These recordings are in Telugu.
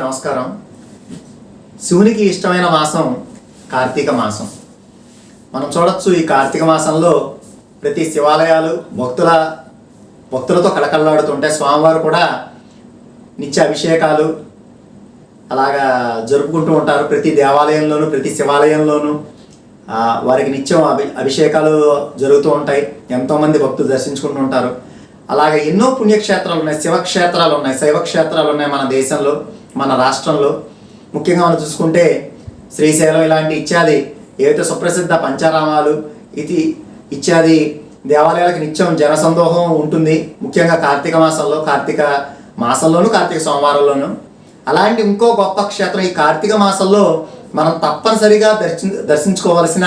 నమస్కారం. శివునికి ఇష్టమైన మాసం కార్తీక మాసం. మనం చూడొచ్చు ఈ కార్తీక మాసంలో ప్రతి శివాలయాలు భక్తులతో కళకళలాడుతుంటాయి. స్వామివారు కూడా నిత్య అభిషేకాలు అలాగా జరుపుకుంటూ ఉంటారు. ప్రతి దేవాలయంలోనూ ప్రతి శివాలయంలోనూ వారికి నిత్యం అభిషేకాలు జరుగుతూ ఉంటాయి. ఎంతోమంది భక్తులు దర్శించుకుంటూ ఉంటారు. అలాగే ఎన్నో పుణ్యక్షేత్రాలు ఉన్నాయి, శివక్షేత్రాలు ఉన్నాయి, శైవక్షేత్రాలు ఉన్నాయి మన దేశంలో, మన రాష్ట్రంలో. ముఖ్యంగా మనం చూసుకుంటే శ్రీశైలం ఇలాంటి ఇత్యాది ఏవైతే సుప్రసిద్ధ పంచారామాలు ఇత్యాది దేవాలయాలకు నిత్యం జనసందోహం ఉంటుంది. ముఖ్యంగా కార్తీక మాసంలోను కార్తీక సోమవారంలోను. అలాంటి ఇంకో గొప్ప క్షేత్రం ఈ కార్తీక మాసంలో మనం తప్పనిసరిగా దర్శించుకోవాల్సిన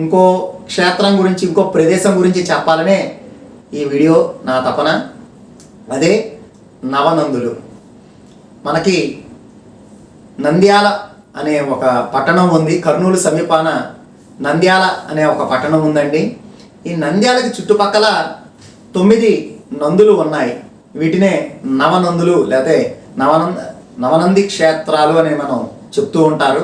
ఇంకో క్షేత్రం గురించి, ఇంకో ప్రదేశం గురించి చెప్పాలనే ఈ వీడియో నా తపన. అదే నవనందులు. మనకి నంద్యాల అనే ఒక పట్టణం ఉంది. కర్నూలు సమీపాన నంద్యాల అనే ఒక పట్టణం ఉందండి. ఈ నంద్యాలకి చుట్టుపక్కల 9 నందులు ఉన్నాయి. వీటినే నవనందులు లేకపోతే నవనంది క్షేత్రాలు అని మనం చెప్తూ ఉంటారు.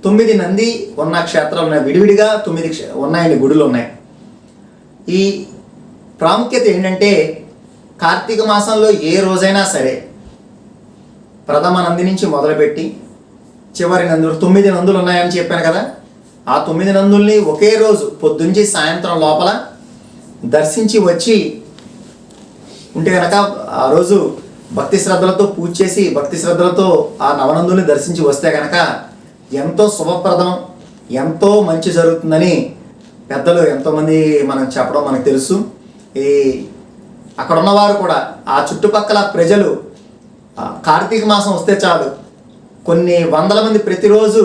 9 నంది ఉన్న క్షేత్రాలు ఉన్నాయి. విడివిడిగా 9 ఉన్నాయండి, గుడులు ఉన్నాయి. ఈ ప్రాముఖ్యత ఏంటంటే కార్తీక మాసంలో ఏ రోజైనా సరే ప్రథమ నంది నుంచి మొదలుపెట్టి చివరి నందులు 9 నందులు ఉన్నాయని చెప్పాను కదా. ఆ 9 నందుల్ని ఒకే రోజు పొద్దుంచి సాయంత్రం లోపల దర్శించి వచ్చి ఉంటే కనుక ఆ రోజు భక్తి శ్రద్ధలతో పూజ చేసి భక్తి శ్రద్ధలతో ఆ నవనందుల్ని దర్శించి వస్తే కనుక ఎంతో శుభప్రదం, ఎంతో మంచి జరుగుతుందని పెద్దలు ఎంతోమంది మనం చెప్పడం మనకు తెలుసు. అక్కడ ఉన్నవారు కూడా, ఆ చుట్టుపక్కల ప్రజలు కార్తీక మాసం వస్తే చాలు కొన్ని వందల మంది ప్రతిరోజు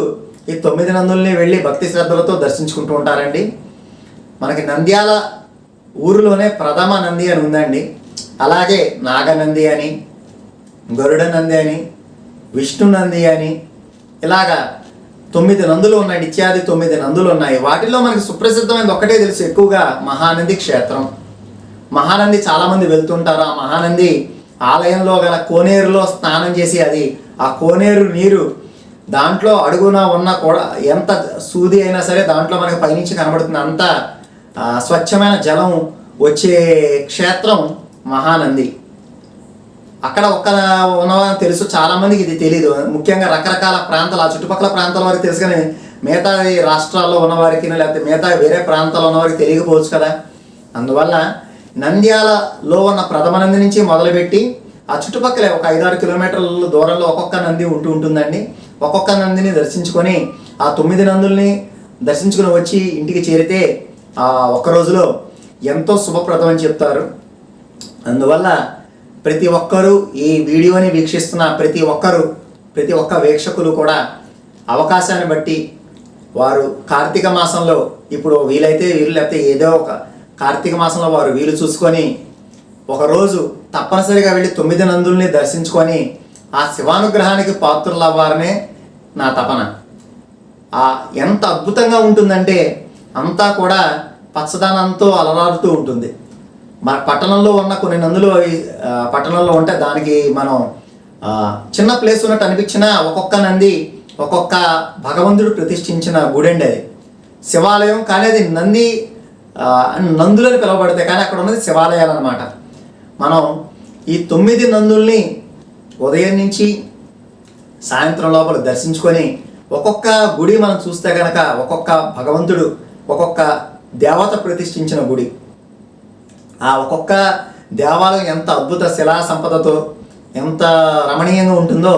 ఈ 9 నందుల్ని వెళ్ళి భక్తి శ్రద్ధలతో దర్శించుకుంటూ ఉంటారండి. మనకి నంద్యాల ఊరిలోనే ప్రథమ నంది అని ఉందండి. అలాగే నాగనంది అని, గరుడ నంది అని, విష్ణు నంది అని ఇలాగా 9 నందులు ఉన్నాయి. ఇత్యాది 9 నందులు ఉన్నాయి. వాటిల్లో మనకి సుప్రసిద్ధమైనది ఒక్కటే తెలుసు, ఎక్కువగా మహానంది క్షేత్రం. మహానంది చాలామంది వెళ్తుంటారు. ఆ మహానంది ఆలయంలో గల కోనేరులో స్నానం చేసి ఆ కోనేరు నీరు దాంట్లో అడుగున ఉన్న కూడా ఎంత సూది అయినా సరే దాంట్లో మనకి పైనుంచి కనబడుతుంది. అంత స్వచ్ఛమైన జలం వచ్చే క్షేత్రం మహానంది. అక్కడ ఉన్నవారు తెలుసు, చాలామందికి ఇది తెలియదు. ముఖ్యంగా రకరకాల ప్రాంతాలు, ఆ చుట్టుపక్కల ప్రాంతాల వారికి తెలుసు, కానీ మిగతా రాష్ట్రాల్లో ఉన్నవారికి లేకపోతే మిగతా వేరే ప్రాంతాల్లో ఉన్నవారికి తెలియకపోవచ్చు కదా. అందువల్ల నంద్యాలలో ఉన్న ప్రథమ నంది నుంచి మొదలుపెట్టి ఆ చుట్టుపక్కల ఒక 5-6 కిలోమీటర్ల దూరంలో ఒక్కొక్క నంది ఉంటుందండి. ఒక్కొక్క నందిని దర్శించుకొని ఆ 9 నందుల్ని దర్శించుకుని వచ్చి ఇంటికి చేరితే ఆ ఒక్క రోజులో ఎంతో శుభప్రదం అని చెప్తారు. అందువల్ల ప్రతి ఒక్కరూ ఈ వీడియోని వీక్షిస్తున్న ప్రతి ఒక్క వీక్షకులు కూడా అవకాశాన్ని బట్టి వారు కార్తీక మాసంలో ఇప్పుడు వీలైతే లేకపోతే ఏదో ఒక కార్తీక మాసంలో వారు వీలు చూసుకొని ఒకరోజు తప్పనిసరిగా వెళ్ళి 9 నందుల్ని దర్శించుకొని ఆ శివానుగ్రహానికి పాత్రులు అవ్వాలనే నా తపన. ఎంత అద్భుతంగా ఉంటుందంటే అంతా కూడా పచ్చదనంతో అలరారుతూ ఉంటుంది. మన పట్టణంలో ఉన్న కొన్ని నందులు పట్టణంలో ఉంటే దానికి మనం చిన్న ప్లేస్ ఉన్నట్టు అనిపించినా ఒక్కొక్క నంది ఒక్కొక్క భగవంతుడు ప్రతిష్ఠించిన గుడండి. అది శివాలయం, కానీ అది నందులని పిలువబడతాయి, కానీ అక్కడ ఉన్నది శివాలయాలు అన్నమాట. మనం ఈ 9 నందుల్ని ఉదయం నుంచి సాయంత్రం లోపల దర్శించుకొని ఒక్కొక్క గుడి మనం చూస్తే కనుక ఒక్కొక్క భగవంతుడు, ఒక్కొక్క దేవత ప్రతిష్ఠించిన గుడి. ఆ ఒక్కొక్క దేవాలయం ఎంత అద్భుత శిలా సంపదతో ఎంత రమణీయంగా ఉంటుందో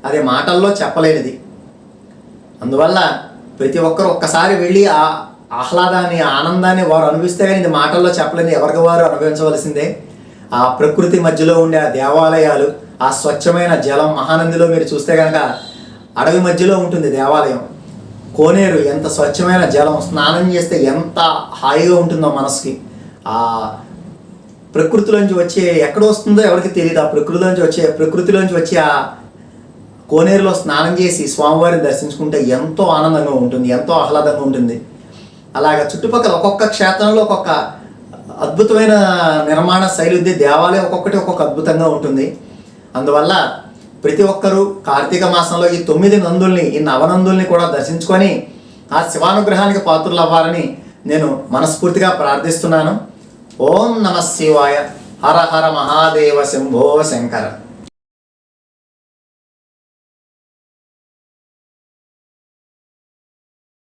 అది మాటల్లో చెప్పలేనిది. అందువల్ల ప్రతి ఒక్కరు ఒక్కసారి వెళ్ళి ఆ ఆహ్లాదాన్ని, ఆనందాన్ని వారు అనుభవిస్తే కానీ ఇది మాటల్లో చెప్పలేని, ఎవరికి వారు అనుభవించవలసిందే. ఆ ప్రకృతి మధ్యలో ఉండే ఆ దేవాలయాలు, ఆ స్వచ్ఛమైన జలం, మహానందిలో మీరు చూస్తే కనుక అడవి మధ్యలో ఉంటుంది దేవాలయం. కోనేరు, ఎంత స్వచ్ఛమైన జలం, స్నానం చేస్తే ఎంత హాయిగా ఉంటుందో మనసుకి. ఆ ప్రకృతిలోంచి వచ్చే, ఎక్కడ వస్తుందో ఎవరికి తెలియదు, ఆ ప్రకృతిలోంచి వచ్చే ఆ కోనేరులో స్నానం చేసి స్వామివారిని దర్శించుకుంటే ఎంతో ఆనందంగా ఉంటుంది, ఎంతో ఆహ్లాదంగా ఉంటుంది. అలాగా చుట్టుపక్కల ఒక్కొక్క క్షేత్రంలో ఒక్కొక్క అద్భుతమైన నిర్మాణ శైలి ఉంది. దేవాలయం ఒక్కొక్కటి ఒక్కొక్క అద్భుతంగా ఉంటుంది. అందువల్ల ప్రతి ఒక్కరూ కార్తీక మాసంలో ఈ 9 నందుల్ని, ఈ నవనందుల్ని కూడా దర్శించుకొని ఆ శివానుగ్రహానికి పాత్రులు అవ్వాలని నేను మనస్ఫూర్తిగా ప్రార్థిస్తున్నాను. ఓం నమః శివాయ. హర హర మహాదేవ శంభో శంకర.